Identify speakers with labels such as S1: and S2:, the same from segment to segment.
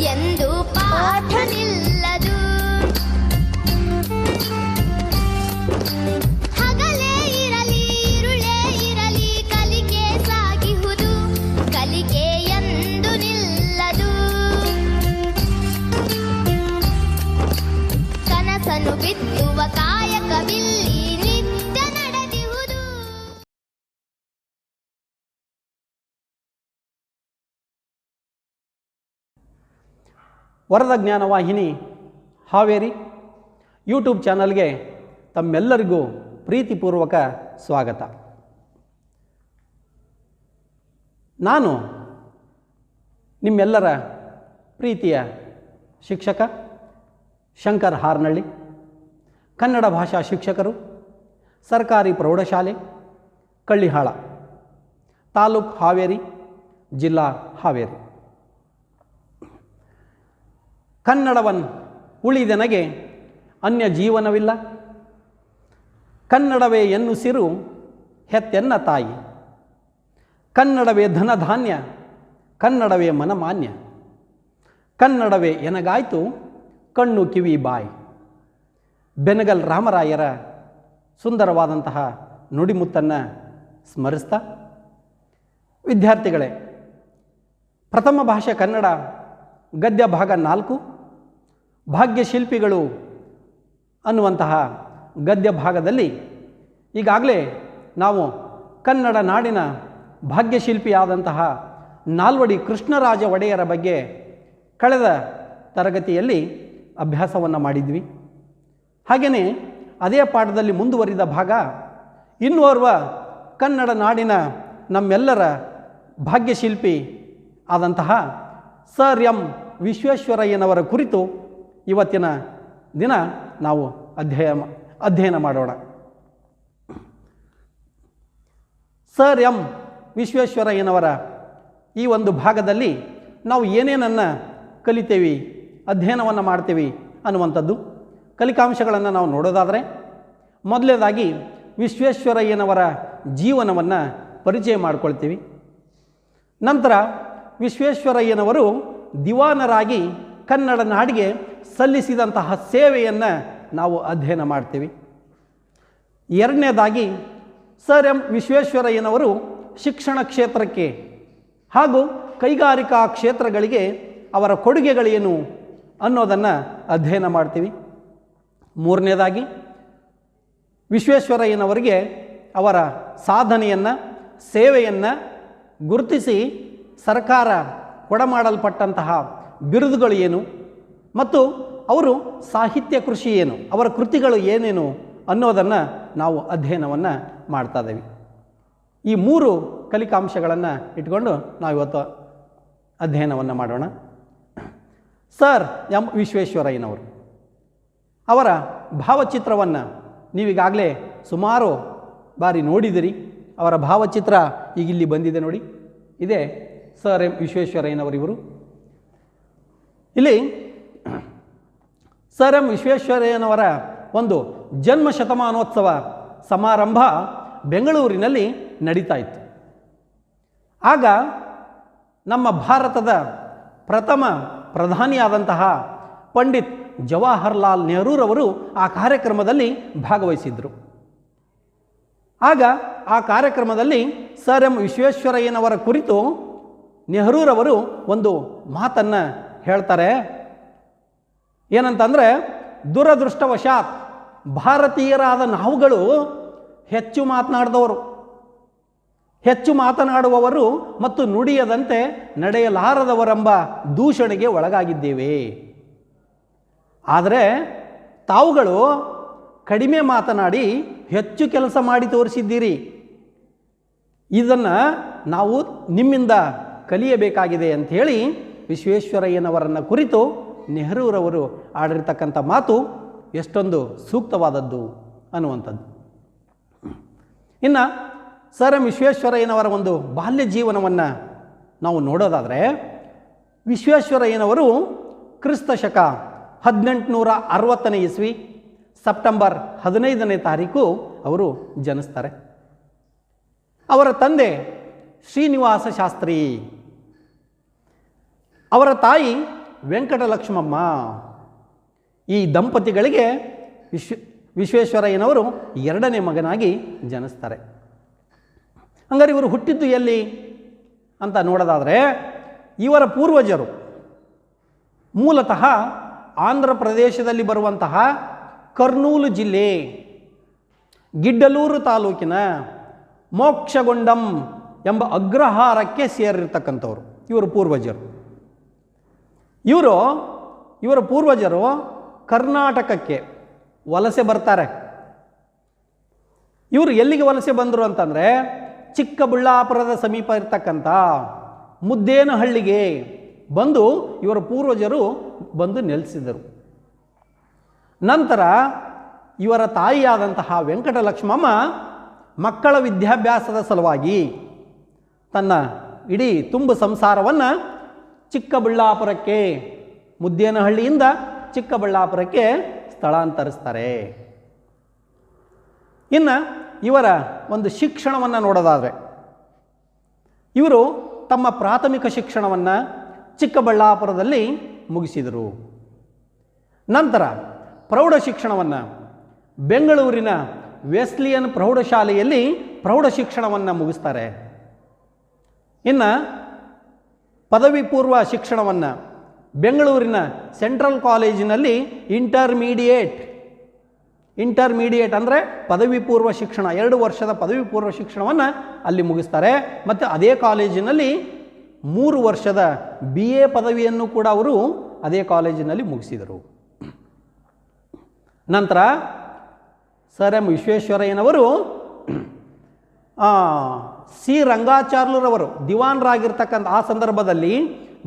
S1: ಎಂದು ಪಾಠ ನಿಲ್ಲದು. ಹಗಲೇ ಇರಲಿ ಇರುಳೇ ಇರಲಿ ಕಲಿಕೆ ಸಾಗಿಹುದು, ಕಲಿಕೆ ಎಂದು ನಿಲ್ಲದು. ಕನಸನ್ನು ಬಿತ್ತುವ ಕಾಯಕವಿಲ್ಲಿ ನಿತ್ಯ ನಡೆದಿಹುದು.
S2: ವರದ ಜ್ಞಾನ ವಾಹಿನಿ ಹಾವೇರಿ ಯೂಟ್ಯೂಬ್ ಚಾನಲ್ಗೆ ತಮ್ಮೆಲ್ಲರಿಗೂ ಪ್ರೀತಿಪೂರ್ವಕ ಸ್ವಾಗತ. ನಾನು ನಿಮ್ಮೆಲ್ಲರ ಪ್ರೀತಿಯ ಶಿಕ್ಷಕ ಶಂಕರ್ ಹಾರ್ನಳ್ಳಿ, ಕನ್ನಡ ಭಾಷಾ ಶಿಕ್ಷಕರು, ಸರ್ಕಾರಿ ಪ್ರೌಢಶಾಲೆ ಕಳ್ಳಿಹಾಳ, ತಾಲೂಕು ಹಾವೇರಿ, ಜಿಲ್ಲಾ ಹಾವೇರಿ. ಕನ್ನಡವನ್ ಉಳಿದೆನಗೆ ಅನ್ಯ ಜೀವನವಿಲ್ಲ, ಕನ್ನಡವೇ ಎನ್ನುಸಿರು ಹೆತ್ತೆನ್ನ ತಾಯಿ, ಕನ್ನಡವೇ ಧನಧಾನ್ಯ, ಕನ್ನಡವೇ ಮನಮಾನ್ಯ, ಕನ್ನಡವೇ ಎನಗಾಯ್ತು ಕಣ್ಣು ಕಿವಿ ಬಾಯಿ. ಬೆನಗಲ್ ರಾಮರಾಯರ ಸುಂದರವಾದಂತಹ ನುಡಿಮುತ್ತನ್ನು ಸ್ಮರಿಸ್ತಾ, ವಿದ್ಯಾರ್ಥಿಗಳೇ, ಪ್ರಥಮ ಭಾಷೆ ಕನ್ನಡ ಗದ್ಯ ಭಾಗ 4 ಭಾಗ್ಯಶಿಲ್ಪಿಗಳು ಅನ್ನುವಂತಹ ಗದ್ಯ ಭಾಗದಲ್ಲಿ ಈಗಾಗಲೇ ನಾವು ಕನ್ನಡ ನಾಡಿನ ಭಾಗ್ಯಶಿಲ್ಪಿಯಾದಂತಹ ನಾಲ್ವಡಿ ಕೃಷ್ಣರಾಜ ಒಡೆಯರ ಬಗ್ಗೆ ಕಳೆದ ತರಗತಿಯಲ್ಲಿ ಅಭ್ಯಾಸವನ್ನು ಮಾಡಿದ್ವಿ. ಹಾಗೆಯೇ ಅದೇ ಪಾಠದಲ್ಲಿ ಮುಂದುವರಿದ ಭಾಗ ಇನ್ನೋರ್ವ ಕನ್ನಡ ನಾಡಿನ ನಮ್ಮೆಲ್ಲರ ಭಾಗ್ಯಶಿಲ್ಪಿ ಆದಂತಹ ಸರ್ ಎಂ ವಿಶ್ವೇಶ್ವರಯ್ಯನವರ ಕುರಿತು ಇವತ್ತಿನ ದಿನ ನಾವು ಅಧ್ಯಯನ ಮಾಡೋಣ. ಸರ್ ಎಂ ವಿಶ್ವೇಶ್ವರಯ್ಯನವರ ಈ ಒಂದು ಭಾಗದಲ್ಲಿ ನಾವು ಏನೇನನ್ನು ಕಲಿತೇವೆ, ಅಧ್ಯಯನವನ್ನು ಮಾಡ್ತೇವೆ ಅನ್ನುವಂಥದ್ದು ಕಲಿಕಾಂಶಗಳನ್ನು ನಾವು ನೋಡೋದಾದರೆ, ಮೊದಲನೇದಾಗಿ ವಿಶ್ವೇಶ್ವರಯ್ಯನವರ ಜೀವನವನ್ನು ಪರಿಚಯ ಮಾಡಿಕೊಳ್ತೀವಿ. ನಂತರ ವಿಶ್ವೇಶ್ವರಯ್ಯನವರು ದಿವಾನರಾಗಿ ಕನ್ನಡ ನಾಡಿಗೆ ಸಲ್ಲಿಸಿದಂತಹ ಸೇವೆಯನ್ನು ನಾವು ಅಧ್ಯಯನ ಮಾಡ್ತೀವಿ. ಎರಡನೇದಾಗಿ ಸರ್ ಎಂ ವಿಶ್ವೇಶ್ವರಯ್ಯನವರು ಶಿಕ್ಷಣ ಕ್ಷೇತ್ರಕ್ಕೆ ಹಾಗೂ ಕೈಗಾರಿಕಾ ಕ್ಷೇತ್ರಗಳಿಗೆ ಅವರ ಕೊಡುಗೆಗಳೇನು ಅನ್ನೋದನ್ನು ಅಧ್ಯಯನ ಮಾಡ್ತೀವಿ. ಮೂರನೇದಾಗಿ ವಿಶ್ವೇಶ್ವರಯ್ಯನವರಿಗೆ ಅವರ ಸಾಧನೆಯನ್ನು, ಸೇವೆಯನ್ನು ಗುರುತಿಸಿ ಸರ್ಕಾರ ಕೊಡಮಾಡಲ್ಪಟ್ಟಂತಹ ಬಿರುದುಗಳು ಏನು ಮತ್ತು ಅವರು ಸಾಹಿತ್ಯ ಕೃಷಿ ಏನು, ಅವರ ಕೃತಿಗಳು ಏನೇನು ಅನ್ನೋದನ್ನು ನಾವು ಅಧ್ಯಯನವನ್ನು ಮಾಡ್ತಾ ಇದ್ದೀವಿ. ಈ 3 ಕಲಿಕಾಂಶಗಳನ್ನು ಇಟ್ಕೊಂಡು ನಾವಿವತ್ತು ಅಧ್ಯಯನವನ್ನು ಮಾಡೋಣ. ಸರ್ ಎಂ ವಿಶ್ವೇಶ್ವರಯ್ಯನವರು ಅವರ ಭಾವಚಿತ್ರವನ್ನು ನೀವೀಗಾಗಲೇ ಸುಮಾರು ಬಾರಿ ನೋಡಿದಿರಿ. ಅವರ ಭಾವಚಿತ್ರ ಈಗಿಲ್ಲಿ ಬಂದಿದೆ ನೋಡಿ, ಇದೇ ಸರ್ ಎಂ ವಿಶ್ವೇಶ್ವರಯ್ಯನವರಿವರು. ಇಲ್ಲಿ ಸರ್ ಎಂ ವಿಶ್ವೇಶ್ವರಯ್ಯನವರ ಒಂದು ಜನ್ಮ ಶತಮಾನೋತ್ಸವ ಸಮಾರಂಭ ಬೆಂಗಳೂರಿನಲ್ಲಿ ನಡೀತಾ ಇತ್ತು. ಆಗ ನಮ್ಮ ಭಾರತದ ಪ್ರಥಮ ಪ್ರಧಾನಿಯಾದಂತಹ ಪಂಡಿತ್ ಜವಾಹರ್ಲಾಲ್ ನೆಹರೂರವರು ಆ ಕಾರ್ಯಕ್ರಮದಲ್ಲಿ ಭಾಗವಹಿಸಿದರು. ಆಗ ಆ ಕಾರ್ಯಕ್ರಮದಲ್ಲಿ ಸರ್ ಎಂ ವಿಶ್ವೇಶ್ವರಯ್ಯನವರ ಕುರಿತು ನೆಹರೂರವರು ಒಂದು ಮಾತನ್ನು ಹೇಳ್ತಾರೆ. ಏನಂತಂದರೆ, ದುರದೃಷ್ಟವಶಾತ್ ಭಾರತೀಯರಾದ ನಾವುಗಳು ಹೆಚ್ಚು ಮಾತನಾಡಿದವರು, ಹೆಚ್ಚು ಮಾತನಾಡುವವರು ಮತ್ತು ನುಡಿಯದಂತೆ ನಡೆಯಲಾರದವರೆಂಬ ದೂಷಣೆಗೆ ಒಳಗಾಗಿದ್ದೇವೆ. ಆದರೆ ತಾವುಗಳು ಕಡಿಮೆ ಮಾತನಾಡಿ ಹೆಚ್ಚು ಕೆಲಸ ಮಾಡಿ ತೋರಿಸಿದ್ದೀರಿ. ಇದನ್ನು ನಾವು ನಿಮ್ಮಿಂದ ಕಲಿಯಬೇಕಾಗಿದೆ ಅಂಥೇಳಿ ವಿಶ್ವೇಶ್ವರಯ್ಯನವರನ್ನು ಕುರಿತು ನೆಹರೂರವರು ಆಡಿರ್ತಕ್ಕಂಥ ಮಾತು ಎಷ್ಟೊಂದು ಸೂಕ್ತವಾದದ್ದು ಅನ್ನುವಂಥದ್ದು. ಇನ್ನು ಸರ್ ಎಂ ವಿಶ್ವೇಶ್ವರಯ್ಯನವರ ಒಂದು ಬಾಲ್ಯ ಜೀವನವನ್ನು ನಾವು ನೋಡೋದಾದರೆ, ವಿಶ್ವೇಶ್ವರಯ್ಯನವರು ಕ್ರಿಸ್ತ ಶಕ 1860ನೇ ಇಸ್ವಿ ಸೆಪ್ಟೆಂಬರ್ 15ನೇ ತಾರೀಕು ಅವರು ಜನಿಸ್ತಾರೆ. ಅವರ ತಂದೆ ಶ್ರೀನಿವಾಸ ಶಾಸ್ತ್ರಿ, ಅವರ ತಾಯಿ ವೆಂಕಟಲಕ್ಷ್ಮಮ್ಮ. ಈ ದಂಪತಿಗಳಿಗೆ ವಿಶ್ವೇಶ್ವರಯ್ಯನವರು ಎರಡನೇ ಮಗನಾಗಿ ಜನಿಸ್ತಾರೆ. ಹಂಗಾರೆ ಇವರು ಹುಟ್ಟಿದ್ದು ಎಲ್ಲಿ ಅಂತ ನೋಡೋದಾದರೆ, ಇವರ ಪೂರ್ವಜರು ಮೂಲತಃ ಆಂಧ್ರ ಪ್ರದೇಶದಲ್ಲಿ ಬರುವಂತಹ ಕರ್ನೂಲು ಜಿಲ್ಲೆ ಗಿಡ್ಡಲೂರು ತಾಲೂಕಿನ ಮೋಕ್ಷಗೊಂಡಂ ಎಂಬ ಅಗ್ರಹಾರಕ್ಕೆ ಸೇರಿರ್ತಕ್ಕಂಥವ್ರು ಇವರು ಪೂರ್ವಜರು. ಇವರ ಪೂರ್ವಜರು ಕರ್ನಾಟಕಕ್ಕೆ ವಲಸೆ ಬರ್ತಾರೆ. ಇವರು ಎಲ್ಲಿಗೆ ವಲಸೆ ಬಂದರು ಅಂತಂದರೆ, ಚಿಕ್ಕಬಳ್ಳಾಪುರದ ಸಮೀಪ ಇರ್ತಕ್ಕಂಥ ಮುದ್ದೇನಹಳ್ಳಿಗೆ ಬಂದು ಇವರ ಪೂರ್ವಜರು ಬಂದು ನೆಲೆಸಿದರು. ನಂತರ ಇವರ ತಾಯಿಯಾದಂತಹ ವೆಂಕಟಲಕ್ಷ್ಮಮ್ಮ ಮಕ್ಕಳ ವಿದ್ಯಾಭ್ಯಾಸದ ಸಲುವಾಗಿ ತನ್ನ ಇಡೀ ತುಂಬು ಸಂಸಾರವನ್ನು ಚಿಕ್ಕಬಳ್ಳಾಪುರಕ್ಕೆ, ಮುದ್ದೇನಹಳ್ಳಿಯಿಂದ ಚಿಕ್ಕಬಳ್ಳಾಪುರಕ್ಕೆ ಸ್ಥಳಾಂತರಿಸ್ತಾರೆ. ಇನ್ನು ಇವರ ಒಂದು ಶಿಕ್ಷಣವನ್ನು ನೋಡೋದಾದರೆ, ಇವರು ತಮ್ಮ ಪ್ರಾಥಮಿಕ ಶಿಕ್ಷಣವನ್ನು ಚಿಕ್ಕಬಳ್ಳಾಪುರದಲ್ಲಿ ಮುಗಿಸಿದರು. ನಂತರ ಪ್ರೌಢ ಶಿಕ್ಷಣವನ್ನು ಬೆಂಗಳೂರಿನ ವೆಸ್ಲಿಯನ್ ಪ್ರೌಢಶಾಲೆಯಲ್ಲಿ ಪ್ರೌಢ ಶಿಕ್ಷಣವನ್ನು ಮುಗಿಸ್ತಾರೆ. ಇನ್ನು ಪದವಿ ಪೂರ್ವ ಶಿಕ್ಷಣವನ್ನು ಬೆಂಗಳೂರಿನ ಸೆಂಟ್ರಲ್ ಕಾಲೇಜಿನಲ್ಲಿ ಇಂಟರ್ಮೀಡಿಯೇಟ್ ಅಂದರೆ ಪದವಿ ಪೂರ್ವ ಶಿಕ್ಷಣ, 2 ವರ್ಷದ ಪದವಿ ಪೂರ್ವ ಶಿಕ್ಷಣವನ್ನು ಅಲ್ಲಿ ಮುಗಿಸ್ತಾರೆ. ಮತ್ತು ಅದೇ ಕಾಲೇಜಿನಲ್ಲಿ 3 ವರ್ಷದ BA ಪದವಿಯನ್ನು ಕೂಡ ಅವರು ಅದೇ ಕಾಲೇಜಿನಲ್ಲಿ ಮುಗಿಸಿದರು. ನಂತರ ಸರ್ ಎಂ ವಿಶ್ವೇಶ್ವರಯ್ಯನವರು ಸಿ ರಂಗಾಚಾರ್ಲರವರು ದಿವಾನರಾಗಿರ್ತಕ್ಕಂಥ ಆ ಸಂದರ್ಭದಲ್ಲಿ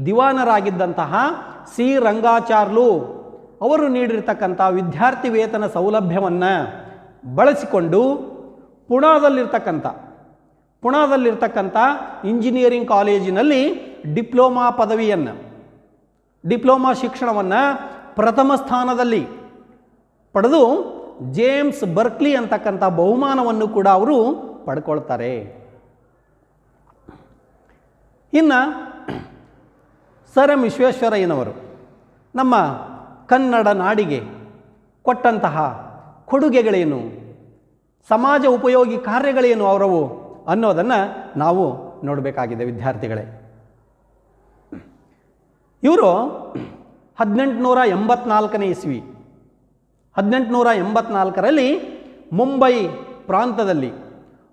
S2: ದಿವಾನರಾಗಿದ್ದಂತಹ ಸಿ ರಂಗಾಚಾರ್ಲು ಅವರು ನೀಡಿರ್ತಕ್ಕಂಥ ವಿದ್ಯಾರ್ಥಿ ವೇತನ ಸೌಲಭ್ಯವನ್ನು ಬಳಸಿಕೊಂಡು ಪುಣಾದಲ್ಲಿರ್ತಕ್ಕಂಥ ಇಂಜಿನಿಯರಿಂಗ್ ಕಾಲೇಜಿನಲ್ಲಿ ಡಿಪ್ಲೊಮಾ ಶಿಕ್ಷಣವನ್ನು ಪ್ರಥಮ ಸ್ಥಾನದಲ್ಲಿ ಪಡೆದು ಜೇಮ್ಸ್ ಬರ್ಕ್ಲಿ ಅಂತಕ್ಕಂಥ ಬಹುಮಾನವನ್ನು ಕೂಡ ಅವರು ಪಡ್ಕೊಳ್ತಾರೆ. ಇನ್ನು ಸರ್ ಎಂ ವಿಶ್ವೇಶ್ವರಯ್ಯನವರು ನಮ್ಮ ಕನ್ನಡ ನಾಡಿಗೆ ಕೊಟ್ಟಂತಹ ಕೊಡುಗೆಗಳೇನು, ಸಮಾಜ ಉಪಯೋಗಿ ಕಾರ್ಯಗಳೇನು ಅವರವು ಅನ್ನೋದನ್ನು ನಾವು ನೋಡಬೇಕಾಗಿದೆ ವಿದ್ಯಾರ್ಥಿಗಳೇ. ಇವರು 1884ನೇ ಇಸ್ವಿ 1884ರಲ್ಲಿ ಮುಂಬೈ ಪ್ರಾಂತದಲ್ಲಿ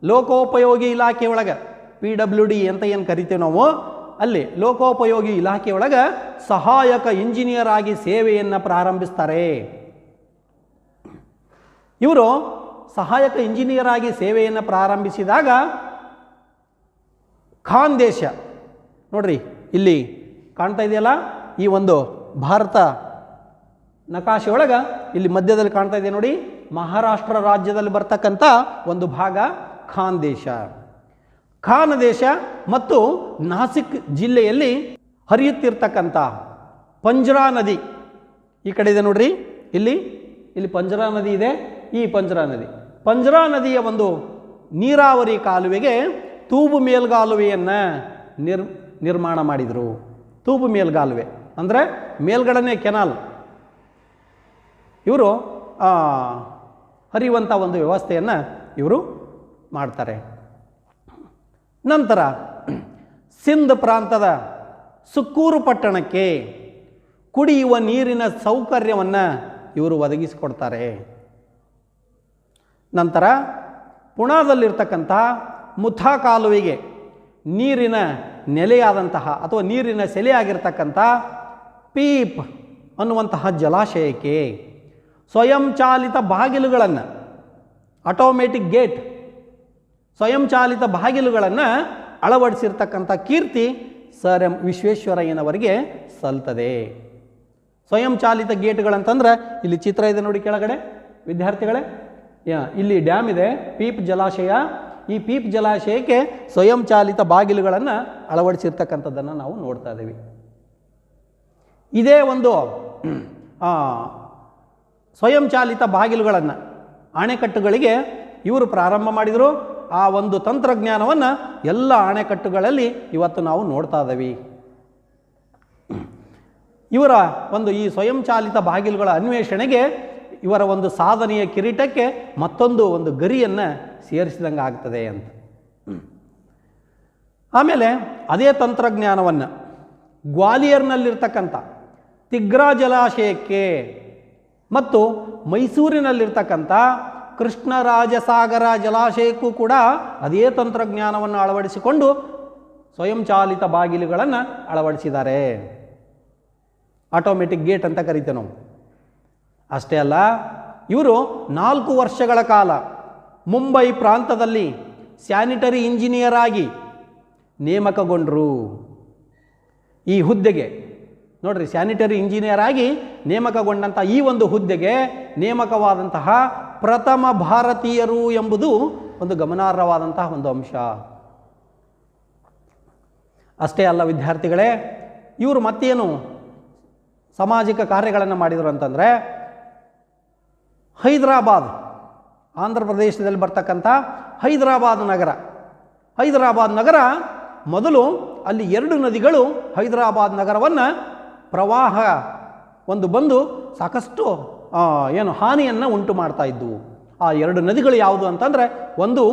S2: ಲೋಕೋಪಯೋಗಿ ಇಲಾಖೆಯೊಳಗೆ PWD ಅಂತ ಏನು ಕರಿತೀವಿ ನಾವು, ಅಲ್ಲಿ ಲೋಕೋಪಯೋಗಿ ಇಲಾಖೆಯೊಳಗೆ ಸಹಾಯಕ ಇಂಜಿನಿಯರ್ ಆಗಿ ಸೇವೆಯನ್ನು ಪ್ರಾರಂಭಿಸ್ತಾರೆ. ಇವರು ಸಹಾಯಕ ಇಂಜಿನಿಯರ್ ಆಗಿ ಸೇವೆಯನ್ನು ಪ್ರಾರಂಭಿಸಿದಾಗ ಖಾನ್ ದೇಶ ನೋಡ್ರಿ, ಇಲ್ಲಿ ಕಾಣ್ತಾ ಇದೆಯಲ್ಲ ಈ ಒಂದು ಭಾರತ ನಕಾಶೆ ಒಳಗೆ ಇಲ್ಲಿ ಮಧ್ಯದಲ್ಲಿ ಕಾಣ್ತಾ ಇದೆ ನೋಡಿ, ಮಹಾರಾಷ್ಟ್ರ ರಾಜ್ಯದಲ್ಲಿ ಬರ್ತಕ್ಕಂಥ ಒಂದು ಭಾಗ ಖಾನ್ ದೇಶ ಮತ್ತು ನಾಸಿಕ್ ಜಿಲ್ಲೆಯಲ್ಲಿ ಹರಿಯುತ್ತಿರ್ತಕ್ಕಂಥ ಪಂಜ್ರಾ ನದಿ ಈ ಕಡೆ ಇದೆ ನೋಡ್ರಿ, ಇಲ್ಲಿ ಪಂಜ್ರಾ ನದಿ ಇದೆ. ಈ ಪಂಜ್ರಾ ನದಿಯ ಒಂದು ನೀರಾವರಿ ಕಾಲುವೆಗೆ ತೂಬು ಮೇಲ್ಗಾಲುವೆಯನ್ನು ನಿರ್ಮಾಣ ಮಾಡಿದರು. ತೂಬು ಮೇಲ್ಗಾಲುವೆ ಅಂದರೆ ಮೇಲ್ಗಡನೆ ಕೆನಾಲ್, ಇವರು ಹರಿಯುವಂಥ ಒಂದು ವ್ಯವಸ್ಥೆಯನ್ನು ಇವರು ಮಾಡ್ತಾರೆ. ನಂತರ ಸಿಂಧ್ ಪ್ರಾಂತದ ಸುಕ್ಕೂರು ಪಟ್ಟಣಕ್ಕೆ ಕುಡಿಯುವ ನೀರಿನ ಸೌಕರ್ಯವನ್ನು ಇವರು ಒದಗಿಸಿಕೊಡ್ತಾರೆ. ನಂತರ ಪುಣಾದಲ್ಲಿರ್ತಕ್ಕಂಥ ಮುಥಾ ಕಾಲುವೆಗೆ ನೀರಿನ ನೆಲೆಯಾದಂತಹ ಅಥವಾ ನೀರಿನ ಸೆಲೆಯಾಗಿರ್ತಕ್ಕಂಥ ಪೀಪ್ ಅನ್ನುವಂತಹ ಜಲಾಶಯಕ್ಕೆ ಸ್ವಯಂಚಾಲಿತ ಬಾಗಿಲುಗಳನ್ನು, ಆಟೋಮೆಟಿಕ್ ಗೇಟ್, ಸ್ವಯಂಚಾಲಿತ ಬಾಗಿಲುಗಳನ್ನು ಅಳವಡಿಸಿರ್ತಕ್ಕಂಥ ಕೀರ್ತಿ ಸರ್ ಎಂ ವಿಶ್ವೇಶ್ವರಯ್ಯನವರಿಗೆ ಸಲ್ತದೆ. ಸ್ವಯಂಚಾಲಿತ ಗೇಟ್ಗಳಂತಂದ್ರೆ ಇಲ್ಲಿ ಚಿತ್ರ ಇದೆ ನೋಡಿ ಕೆಳಗಡೆ ವಿದ್ಯಾರ್ಥಿಗಳೇ, ಇಲ್ಲಿ ಡ್ಯಾಮ್ ಇದೆ, ಪೀಪ್ ಜಲಾಶಯ. ಈ ಪೀಪ್ ಜಲಾಶಯಕ್ಕೆ ಸ್ವಯಂಚಾಲಿತ ಬಾಗಿಲುಗಳನ್ನು ಅಳವಡಿಸಿರ್ತಕ್ಕಂಥದ್ದನ್ನು ನಾವು ನೋಡ್ತಾ ಇದ್ದೀವಿ. ಇದೇ ಒಂದು ಸ್ವಯಂಚಾಲಿತ ಬಾಗಿಲುಗಳನ್ನು ಅಣೆಕಟ್ಟುಗಳಿಗೆ ಇವರು ಪ್ರಾರಂಭ ಮಾಡಿದರು. ಆ ಒಂದು ತಂತ್ರಜ್ಞಾನವನ್ನು ಎಲ್ಲ ಅಣೆಕಟ್ಟುಗಳಲ್ಲಿ ಇವತ್ತು ನಾವು ನೋಡ್ತಾ ಇದ್ದೀವಿ. ಇವರ ಒಂದು ಈ ಸ್ವಯಂಚಾಲಿತ ಬಾಗಿಲುಗಳ ಅನ್ವೇಷಣೆಗೆ ಇವರ ಒಂದು ಸಾಧನೆಯ ಕಿರೀಟಕ್ಕೆ ಮತ್ತೊಂದು ಒಂದು ಗರಿಯನ್ನು ಸೇರಿಸಿದಂಗೆ ಆಗ್ತದೆ ಅಂತ. ಆಮೇಲೆ ಅದೇ ತಂತ್ರಜ್ಞಾನವನ್ನು ಗ್ವಾಲಿಯರ್ನಲ್ಲಿರ್ತಕ್ಕಂಥ ತಿಗ್ರಾ ಜಲಾಶಯಕ್ಕೆ ಮತ್ತು ಮೈಸೂರಿನಲ್ಲಿರ್ತಕ್ಕಂಥ ಕೃಷ್ಣರಾಜಸಾಗರ ಜಲಾಶಯಕ್ಕೂ ಕೂಡ ಅದೇ ತಂತ್ರಜ್ಞಾನವನ್ನು ಅಳವಡಿಸಿಕೊಂಡು ಸ್ವಯಂಚಾಲಿತ ಬಾಗಿಲುಗಳನ್ನು ಅಳವಡಿಸಿದ್ದಾರೆ. ಆಟೋಮೆಟಿಕ್ ಗೇಟ್ ಅಂತ ಕರಿತೇವೆ ನಾವು. ಅಷ್ಟೇ ಅಲ್ಲ, ಇವರು 4 ವರ್ಷಗಳ ಕಾಲ ಮುಂಬೈ ಪ್ರಾಂತದಲ್ಲಿ ಸ್ಯಾನಿಟರಿ ಇಂಜಿನಿಯರ್ ಆಗಿ ನೇಮಕಗೊಂಡರು. ಈ ಹುದ್ದೆಗೆ ನೋಡ್ರಿ, ಸ್ಯಾನಿಟರಿ ಇಂಜಿನಿಯರ್ ಆಗಿ ನೇಮಕಗೊಂಡಂಥ ಈ ಒಂದು ಹುದ್ದೆಗೆ ನೇಮಕವಾದಂತಹ ಪ್ರಥಮ ಭಾರತೀಯರು ಎಂಬುದು ಒಂದು ಗಮನಾರ್ಹವಾದಂತಹ ಒಂದು ಅಂಶ. ಅಷ್ಟೇ ಅಲ್ಲ ವಿದ್ಯಾರ್ಥಿಗಳೇ, ಇವರು ಮತ್ತೇನು ಸಾಮಾಜಿಕ ಕಾರ್ಯಗಳನ್ನು ಮಾಡಿದರು ಅಂತಂದರೆ, ಹೈದರಾಬಾದ್, ಆಂಧ್ರ ಪ್ರದೇಶದಲ್ಲಿ ಬರ್ತಕ್ಕಂಥ ಹೈದರಾಬಾದ್ ನಗರ ಮೊದಲು ಅಲ್ಲಿ 2 ನದಿಗಳು ಹೈದರಾಬಾದ್ ನಗರವನ್ನು ಪ್ರವಾಹ ಬಂದು ಸಾಕಷ್ಟು ಹಾನಿಯನ್ನು ಉಂಟು ಮಾಡ್ತಾ ಇದ್ದವು. ಆ 2 ನದಿಗಳು ಯಾವುದು ಅಂತಂದರೆ, ಒಂದು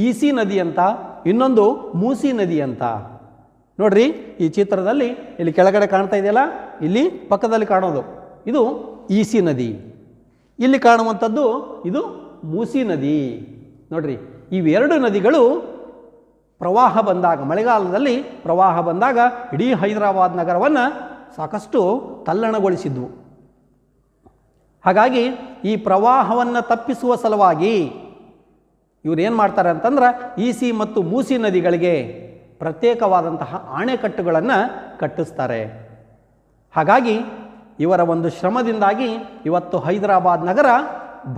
S2: ಈಸಿ ನದಿ ಅಂತ, ಇನ್ನೊಂದು ಮೂಸಿ ನದಿ ಅಂತ. ನೋಡ್ರಿ, ಈ ಚಿತ್ರದಲ್ಲಿ ಇಲ್ಲಿ ಕೆಳಗಡೆ ಕಾಣ್ತಾ ಇದೆಯಲ್ಲ, ಇಲ್ಲಿ ಪಕ್ಕದಲ್ಲಿ ಕಾಣೋದು ಇದು ಈಸಿ ನದಿ, ಇಲ್ಲಿ ಕಾಣುವಂಥದ್ದು ಇದು ಮೂಸಿ ನದಿ. ನೋಡ್ರಿ, ಇವೆರಡು ನದಿಗಳು ಪ್ರವಾಹ ಬಂದಾಗ, ಮಳೆಗಾಲದಲ್ಲಿ ಪ್ರವಾಹ ಬಂದಾಗ ಇಡೀ ಹೈದರಾಬಾದ್ ನಗರವನ್ನು ಸಾಕಷ್ಟು ತಲ್ಲಣಗೊಳಿಸಿದ್ವು. ಹಾಗಾಗಿ ಈ ಪ್ರವಾಹವನ್ನು ತಪ್ಪಿಸುವ ಸಲುವಾಗಿ ಇವರೇನು ಮಾಡ್ತಾರೆ ಅಂತಂದ್ರೆ, ಈಸಿ ಮತ್ತು ಮೂಸಿ ನದಿಗಳಿಗೆ ಪ್ರತ್ಯೇಕವಾದಂತಹ ಅಣೆಕಟ್ಟುಗಳನ್ನು ಕಟ್ಟಿಸ್ತಾರೆ. ಹಾಗಾಗಿ ಇವರ ಒಂದು ಶ್ರಮದಿಂದಾಗಿ ಇವತ್ತು ಹೈದರಾಬಾದ್ ನಗರ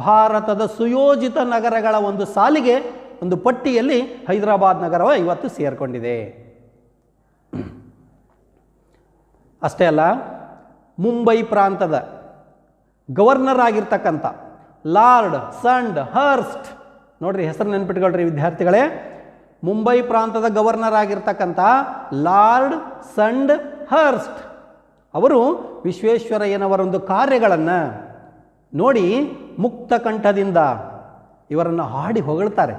S2: ಭಾರತದ ಸುಯೋಜಿತ ನಗರಗಳ ಒಂದು ಸಾಲಿಗೆ, ಒಂದು ಪಟ್ಟಿಯಲ್ಲಿ ಹೈದರಾಬಾದ್ ನಗರವ ಇವತ್ತು ಸೇರಿಕೊಂಡಿದೆ. ಅಷ್ಟೇ ಅಲ್ಲ, ಮುಂಬೈ ಪ್ರಾಂತದ ಗವರ್ನರ್ ಆಗಿರ್ತಕ್ಕಂಥ ಲಾರ್ಡ್ ಸಂಡ್ ಹರ್ಸ್ಟ್, ನೋಡ್ರಿ ಹೆಸರು ನೆನ್ಪಿಟ್ಕೊಳ್ರಿ ವಿದ್ಯಾರ್ಥಿಗಳೇ, ಮುಂಬೈ ಪ್ರಾಂತದ ಗವರ್ನರ್ ಆಗಿರ್ತಕ್ಕಂಥ ಲಾರ್ಡ್ ಸಂಡ್ ಹರ್ಸ್ಟ್ ಅವರು ವಿಶ್ವೇಶ್ವರಯ್ಯನವರೊಂದು ಕಾರ್ಯಗಳನ್ನು ನೋಡಿ ಮುಕ್ತ ಕಂಠದಿಂದ ಇವರನ್ನು ಹಾಡಿ ಹೊಗಳ್ತಾರೆ.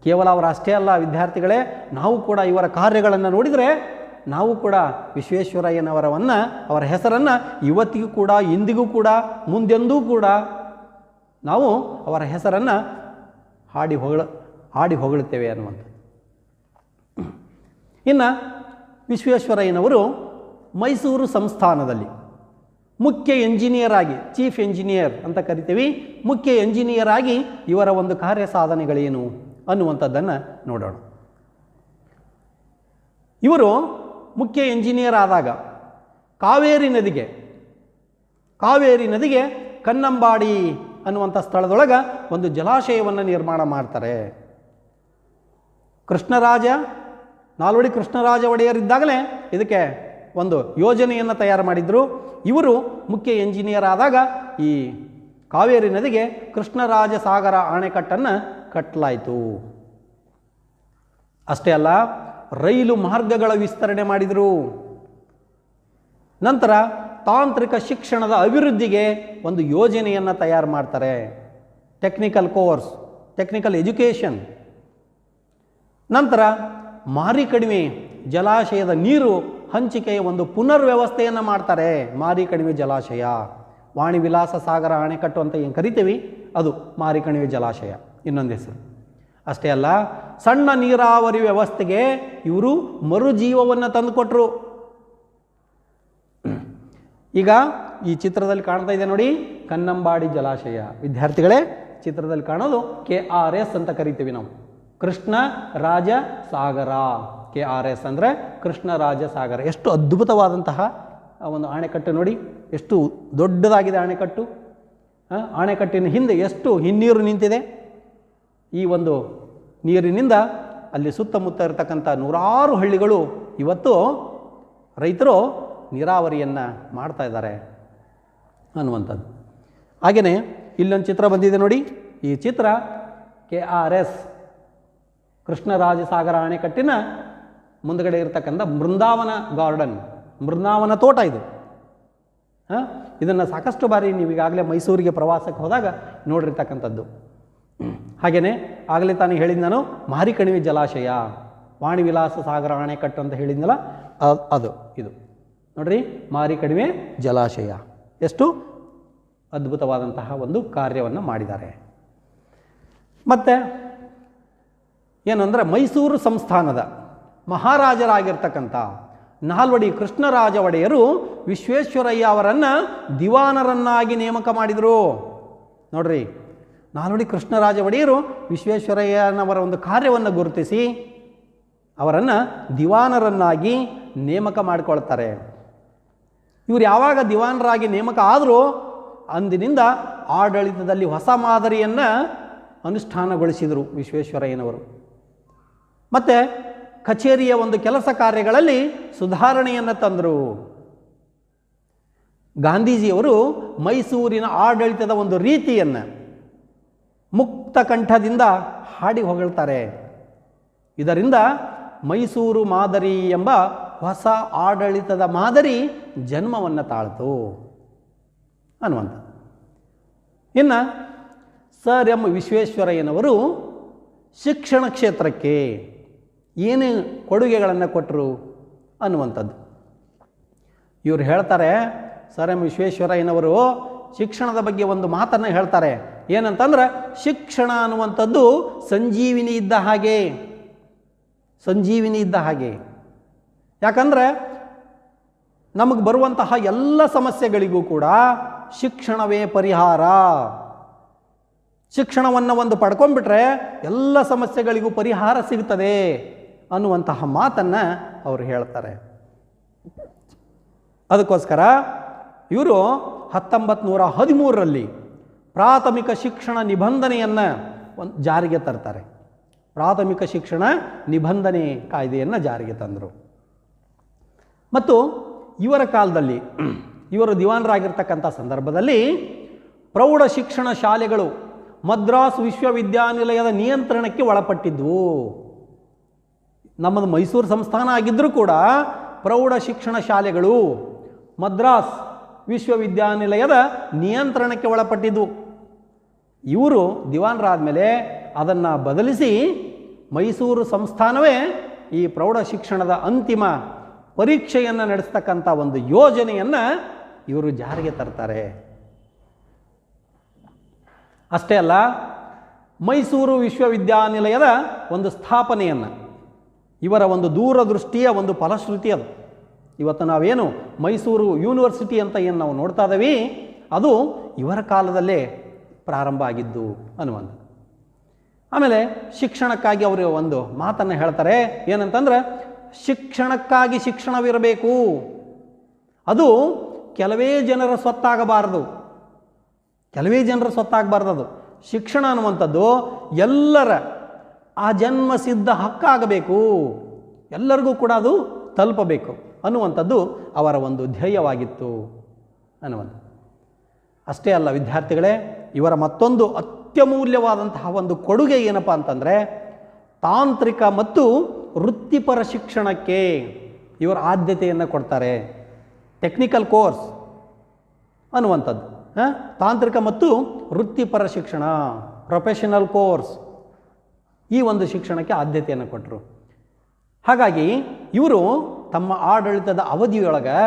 S2: ಕೇವಲ ಅವರು ಅಷ್ಟೇ ಅಲ್ಲ ವಿದ್ಯಾರ್ಥಿಗಳೇ, ನಾವು ಕೂಡ ಇವರ ಕಾರ್ಯಗಳನ್ನು ನೋಡಿದರೆ ನಾವು ಕೂಡ ಅವರ ಹೆಸರನ್ನು ಇವತ್ತಿಗೂ ಕೂಡ, ಇಂದಿಗೂ ಕೂಡ, ಮುಂದೆಂದೂ ಕೂಡ ನಾವು ಅವರ ಹೆಸರನ್ನು ಹಾಡಿ ಹೊಗಳುತ್ತೇವೆ ಅನ್ನುವಂಥ. ಇನ್ನು ವಿಶ್ವೇಶ್ವರಯ್ಯನವರು ಮೈಸೂರು ಸಂಸ್ಥಾನದಲ್ಲಿ ಮುಖ್ಯ ಎಂಜಿನಿಯರ್ ಆಗಿ, ಚೀಫ್ ಎಂಜಿನಿಯರ್ ಅಂತ ಕರಿತೀವಿ, ಮುಖ್ಯ ಎಂಜಿನಿಯರ್ ಆಗಿ ಇವರ ಒಂದು ಕಾರ್ಯ ಸಾಧನೆಗಳೇನು ಅನ್ನುವಂಥದ್ದನ್ನು ನೋಡೋಣ. ಇವರು ಮುಖ್ಯ ಎಂಜಿನಿಯರ್ ಆದಾಗ ಕಾವೇರಿ ನದಿಗೆ ಕನ್ನಂಬಾಡಿ ಅನ್ನುವಂಥ ಸ್ಥಳದೊಳಗೆ ಒಂದು ಜಲಾಶಯವನ್ನು ನಿರ್ಮಾಣ ಮಾಡ್ತಾರೆ. ನಾಲ್ವಡಿ ಕೃಷ್ಣರಾಜ ಒಡೆಯರಿದ್ದಾಗಲೇ ಇದಕ್ಕೆ ಒಂದು ಯೋಜನೆಯನ್ನು ತಯಾರು ಮಾಡಿದರು. ಇವರು ಮುಖ್ಯ ಎಂಜಿನಿಯರ್ ಆದಾಗ ಈ ಕಾವೇರಿ ನದಿಗೆ ಕೃಷ್ಣರಾಜ ಸಾಗರ ಅಣೆಕಟ್ಟನ್ನು ಕಟ್ಟಲಾಯಿತು. ಅಷ್ಟೇ ಅಲ್ಲ, ರೈಲು ಮಾರ್ಗಗಳ ವಿಸ್ತರಣೆ ಮಾಡಿದರು. ನಂತರ ತಾಂತ್ರಿಕ ಶಿಕ್ಷಣದ ಅಭಿವೃದ್ಧಿಗೆ ಒಂದು ಯೋಜನೆಯನ್ನು ತಯಾರು ಮಾಡ್ತಾರೆ. Technical education. ನಂತರ ಮಾರಿಕಣಿವೆ ಜಲಾಶಯದ ನೀರು ಹಂಚಿಕೆಯ ಒಂದು ಪುನರ್ವ್ಯವಸ್ಥೆಯನ್ನು ಮಾಡ್ತಾರೆ. ಮಾರಿಕಣಿವೆ ಜಲಾಶಯ, ವಾಣಿ ವಿಲಾಸ ಸಾಗರ ಅಣೆಕಟ್ಟು ಅಂತ ಏನು ಕರಿತೀವಿ, ಅದು ಮಾರಿಕಣಿವೆ ಜಲಾಶಯ ಇನ್ನೊಂದು ಹೆಸರು. ಅಷ್ಟೇ ಅಲ್ಲ, ಸಣ್ಣ ನೀರಾವರಿ ವ್ಯವಸ್ಥೆಗೆ ಇವರು ಮರುಜೀವವನ್ನು ತಂದುಕೊಟ್ರು. ಈಗ ಈ ಚಿತ್ರದಲ್ಲಿ ಕಾಣ್ತಾ ಇದೆ ನೋಡಿ, ಕನ್ನಂಬಾಡಿ ಜಲಾಶಯ. ವಿದ್ಯಾರ್ಥಿಗಳೇ, ಚಿತ್ರದಲ್ಲಿ ಕಾಣೋದು KRS ಅಂತ ಕರಿತೀವಿ ನಾವು, ಕೃಷ್ಣ ರಾಜ ಸಾಗರ. KRS ಅಂದರೆ ಕೃಷ್ಣರಾಜ ಸಾಗರ. ಎಷ್ಟು ಅದ್ಭುತವಾದಂತಹ ಒಂದು ಅಣೆಕಟ್ಟು ನೋಡಿ, ಎಷ್ಟು ದೊಡ್ಡದಾಗಿದೆ ಅಣೆಕಟ್ಟು. ಅಣೆಕಟ್ಟಿನ ಹಿಂದೆ ಎಷ್ಟು ಹಿನ್ನೀರು ನಿಂತಿದೆ. ಈ ಒಂದು ನೀರಿನಿಂದ ಅಲ್ಲಿ ಸುತ್ತಮುತ್ತ ಇರತಕ್ಕಂಥ 100 ಹಳ್ಳಿಗಳು ಇವತ್ತು ರೈತರು ನೀರಾವರಿಯನ್ನು ಮಾಡ್ತಾ ಇದ್ದಾರೆ ಅನ್ನುವಂಥದ್ದು. ಹಾಗೆಯೇ ಇಲ್ಲೊಂದು ಚಿತ್ರ ಬಂದಿದೆ ನೋಡಿ, ಈ ಚಿತ್ರ KRS ಕೃಷ್ಣರಾಜ ಸಾಗರ ಅಣೆಕಟ್ಟಿನ ಮುಂದುಗಡೆ ಇರತಕ್ಕಂಥ ಬೃಂದಾವನ ಗಾರ್ಡನ್ ಬೃಂದಾವನ ತೋಟ ಇದು. ಇದನ್ನು ಸಾಕಷ್ಟು ಬಾರಿ ನೀವು ಈಗಾಗಲೇ ಮೈಸೂರಿಗೆ ಪ್ರವಾಸಕ್ಕೆ ಹೋದಾಗ ನೋಡಿರ್ತಕ್ಕಂಥದ್ದು. ಹಾಗೆಯೇ ಆಗಲೇ ತಾನು ಹೇಳಿದ ನಾನು ಮಾರಿಕಣಿವೆ ಜಲಾಶಯ, ವಾಣಿವಿಲಾಸ ಸಾಗರ ಅಣೆಕಟ್ಟು ಅಂತ ಹೇಳಿದ್ನಲ್ಲ ಅದು ಇದು ನೋಡ್ರಿ, ಮಾರಿಕಣಿವೆ ಜಲಾಶಯ ಎಷ್ಟು ಅದ್ಭುತವಾದಂತಹ ಒಂದು ಕಾರ್ಯವನ್ನು ಮಾಡಿದ್ದಾರೆ. ಮತ್ತು ಏನು ಅಂದರೆ ಮೈಸೂರು ಸಂಸ್ಥಾನದ ಮಹಾರಾಜರಾಗಿರ್ತಕ್ಕಂಥ ನಾಲ್ವಡಿ ಕೃಷ್ಣರಾಜ ಒಡೆಯರು ವಿಶ್ವೇಶ್ವರಯ್ಯ ಅವರನ್ನು ದಿವಾನರನ್ನಾಗಿ ನೇಮಕ ಮಾಡಿದರು. ನೋಡ್ರಿ, ನಾಲ್ವಡಿ ಕೃಷ್ಣರಾಜ ಒಡೆಯರು ವಿಶ್ವೇಶ್ವರಯ್ಯನವರ ಒಂದು ಕಾರ್ಯವನ್ನು ಗುರುತಿಸಿ ಅವರನ್ನು ದಿವಾನರನ್ನಾಗಿ ನೇಮಕ ಮಾಡಿಕೊಳ್ತಾರೆ. ಇವರು ಯಾವಾಗ ದಿವಾನರಾಗಿ ನೇಮಕ ಆದರೂ ಅಂದಿನಿಂದ ಆಡಳಿತದಲ್ಲಿ ಹೊಸ ಮಾದರಿಯನ್ನು ಅನುಷ್ಠಾನಗೊಳಿಸಿದರು ವಿಶ್ವೇಶ್ವರಯ್ಯನವರು. ಮತ್ತು ಕಚೇರಿಯ ಒಂದು ಕೆಲಸ ಕಾರ್ಯಗಳಲ್ಲಿ ಸುಧಾರಣೆಯನ್ನು ತಂದರು. ಗಾಂಧೀಜಿಯವರು ಮೈಸೂರಿನ ಆಡಳಿತದ ಒಂದು ರೀತಿಯನ್ನು ಮುಕ್ತ ಕಂಠದಿಂದ ಹಾಡಿ ಹೊಗಳ್ತಾರೆ. ಇದರಿಂದ ಮೈಸೂರು ಮಾದರಿ ಎಂಬ ಹೊಸ ಆಡಳಿತದ ಮಾದರಿ ಜನ್ಮವನ್ನು ತಾಳ್ತು ಅನ್ನುವಂಥ. ಇನ್ನು ಸರ್ ಎಂ ವಿಶ್ವೇಶ್ವರಯ್ಯನವರು ಶಿಕ್ಷಣ ಕ್ಷೇತ್ರಕ್ಕೆ ಏನೇ ಕೊಡುಗೆಗಳನ್ನು ಕೊಟ್ಟರು ಅನ್ನುವಂಥದ್ದು. ಇವರು ಹೇಳ್ತಾರೆ, ಸರ್ ಎಂ ವಿಶ್ವೇಶ್ವರಯ್ಯನವರು ಶಿಕ್ಷಣದ ಬಗ್ಗೆ ಒಂದು ಮಾತನ್ನು ಹೇಳ್ತಾರೆ. ಏನಂತಂದ್ರೆ, ಶಿಕ್ಷಣ ಅನ್ನುವಂಥದ್ದು ಸಂಜೀವಿನಿ ಇದ್ದ ಹಾಗೆ, ಸಂಜೀವಿನಿ ಇದ್ದ ಹಾಗೆ. ಯಾಕಂದರೆ ನಮಗೆ ಬರುವಂತಹ ಎಲ್ಲ ಸಮಸ್ಯೆಗಳಿಗೂ ಕೂಡ ಶಿಕ್ಷಣವೇ ಪರಿಹಾರ. ಶಿಕ್ಷಣವನ್ನು ಒಂದು ಪಡ್ಕೊಂಡ್ಬಿಟ್ರೆ ಎಲ್ಲ ಸಮಸ್ಯೆಗಳಿಗೂ ಪರಿಹಾರ ಸಿಗ್ತದೆ ಅನ್ನುವಂತಹ ಮಾತನ್ನು ಅವರು ಹೇಳ್ತಾರೆ. ಅದಕ್ಕೋಸ್ಕರ ಇವರು 1913ರಲ್ಲಿ ಪ್ರಾಥಮಿಕ ಶಿಕ್ಷಣ ನಿಬಂಧನೆಯನ್ನು ಜಾರಿಗೆ ತರ್ತಾರೆ. ಪ್ರಾಥಮಿಕ ಶಿಕ್ಷಣ ನಿಬಂಧನೆ ಕಾಯ್ದೆಯನ್ನು ಜಾರಿಗೆ ತಂದರು. ಮತ್ತು ಇವರ ಕಾಲದಲ್ಲಿ, ಇವರು ದಿವಾನರಾಗಿರ್ತಕ್ಕಂಥ ಸಂದರ್ಭದಲ್ಲಿ ಪ್ರೌಢ ಶಿಕ್ಷಣ ಶಾಲೆಗಳು ಮದ್ರಾಸ್ ವಿಶ್ವವಿದ್ಯಾನಿಲಯದ ನಿಯಂತ್ರಣಕ್ಕೆ ಒಳಪಟ್ಟಿದ್ವು. ನಮ್ಮದು ಮೈಸೂರು ಸಂಸ್ಥಾನ ಆಗಿದ್ದರೂ ಕೂಡ ಪ್ರೌಢ ಶಿಕ್ಷಣ ಶಾಲೆಗಳು ಮದ್ರಾಸ್ ವಿಶ್ವವಿದ್ಯಾನಿಲಯದ ನಿಯಂತ್ರಣಕ್ಕೆ ಒಳಪಟ್ಟಿದ್ವು. ಇವರು ದಿವಾನರಾದ ಮೇಲೆ ಅದನ್ನು ಬದಲಿಸಿ ಮೈಸೂರು ಸಂಸ್ಥಾನವೇ ಈ ಪ್ರೌಢ ಶಿಕ್ಷಣದ ಅಂತಿಮ ಪರೀಕ್ಷೆಯನ್ನು ನಡೆಸ್ತಕ್ಕಂಥ ಒಂದು ಯೋಜನೆಯನ್ನು ಇವರು ಜಾರಿಗೆ ತರ್ತಾರೆ. ಅಷ್ಟೇ ಅಲ್ಲ, ಮೈಸೂರು ವಿಶ್ವವಿದ್ಯಾನಿಲಯದ ಒಂದು ಸ್ಥಾಪನೆಯನ್ನು, ಇವರ ಒಂದು ದೂರದೃಷ್ಟಿಯ ಒಂದು ಫಲಶ್ರುತಿ ಅದು. ಇವತ್ತು ನಾವೇನು ಮೈಸೂರು ಯೂನಿವರ್ಸಿಟಿ ಅಂತ ಏನು ನಾವು ನೋಡ್ತಾ ಇದ್ದೀವಿ, ಅದು ಇವರ ಕಾಲದಲ್ಲೇ ಪ್ರಾರಂಭ ಆಗಿದ್ದು ಅನ್ನುವಂಥ. ಆಮೇಲೆ ಶಿಕ್ಷಣಕ್ಕಾಗಿ ಅವರು ಒಂದು ಮಾತನ್ನು ಹೇಳ್ತಾರೆ. ಏನಂತಂದ್ರೆ, ಶಿಕ್ಷಣಕ್ಕಾಗಿ ಶಿಕ್ಷಣವಿರಬೇಕು, ಅದು ಕೆಲವೇ ಜನರ ಸ್ವತ್ತಾಗಬಾರದು, ಕೆಲವೇ ಜನರ ಸ್ವತ್ತಾಗಬಾರ್ದು. ಅದು ಶಿಕ್ಷಣ ಅನ್ನುವಂಥದ್ದು ಎಲ್ಲರ ಆ ಜನ್ಮ ಸಿದ್ಧ ಹಕ್ಕಾಗಬೇಕು, ಎಲ್ಲರಿಗೂ ಕೂಡ ಅದು ತಲುಪಬೇಕು ಅನ್ನುವಂಥದ್ದು ಅವರ ಒಂದು ಧ್ಯೇಯವಾಗಿತ್ತು ಅನ್ನುವಂಥದ್ದು. ಅಷ್ಟೇ ಅಲ್ಲ ವಿದ್ಯಾರ್ಥಿಗಳೇ, ಇವರ ಮತ್ತೊಂದು ಅತ್ಯಮೂಲ್ಯವಾದಂತಹ ಒಂದು ಕೊಡುಗೆ ಏನಪ್ಪ ಅಂತಂದರೆ, ತಾಂತ್ರಿಕ ಮತ್ತು ವೃತ್ತಿಪರ ಶಿಕ್ಷಣಕ್ಕೆ ಇವರು ಆದ್ಯತೆಯನ್ನು ಕೊಡ್ತಾರೆ. ಟೆಕ್ನಿಕಲ್ ಕೋರ್ಸ್ ಅನ್ನುವಂಥದ್ದು, ತಾಂತ್ರಿಕ ಮತ್ತು ವೃತ್ತಿಪರ ಶಿಕ್ಷಣ, ಪ್ರೊಫೆಷನಲ್ ಕೋರ್ಸ್, ಈ ಒಂದು ಶಿಕ್ಷಣಕ್ಕೆ ಆದ್ಯತೆಯನ್ನು ಕೊಟ್ಟರು. ಹಾಗಾಗಿ ಇವರು ತಮ್ಮ ಆಡಳಿತದ ಅವಧಿಯೊಳಗೆ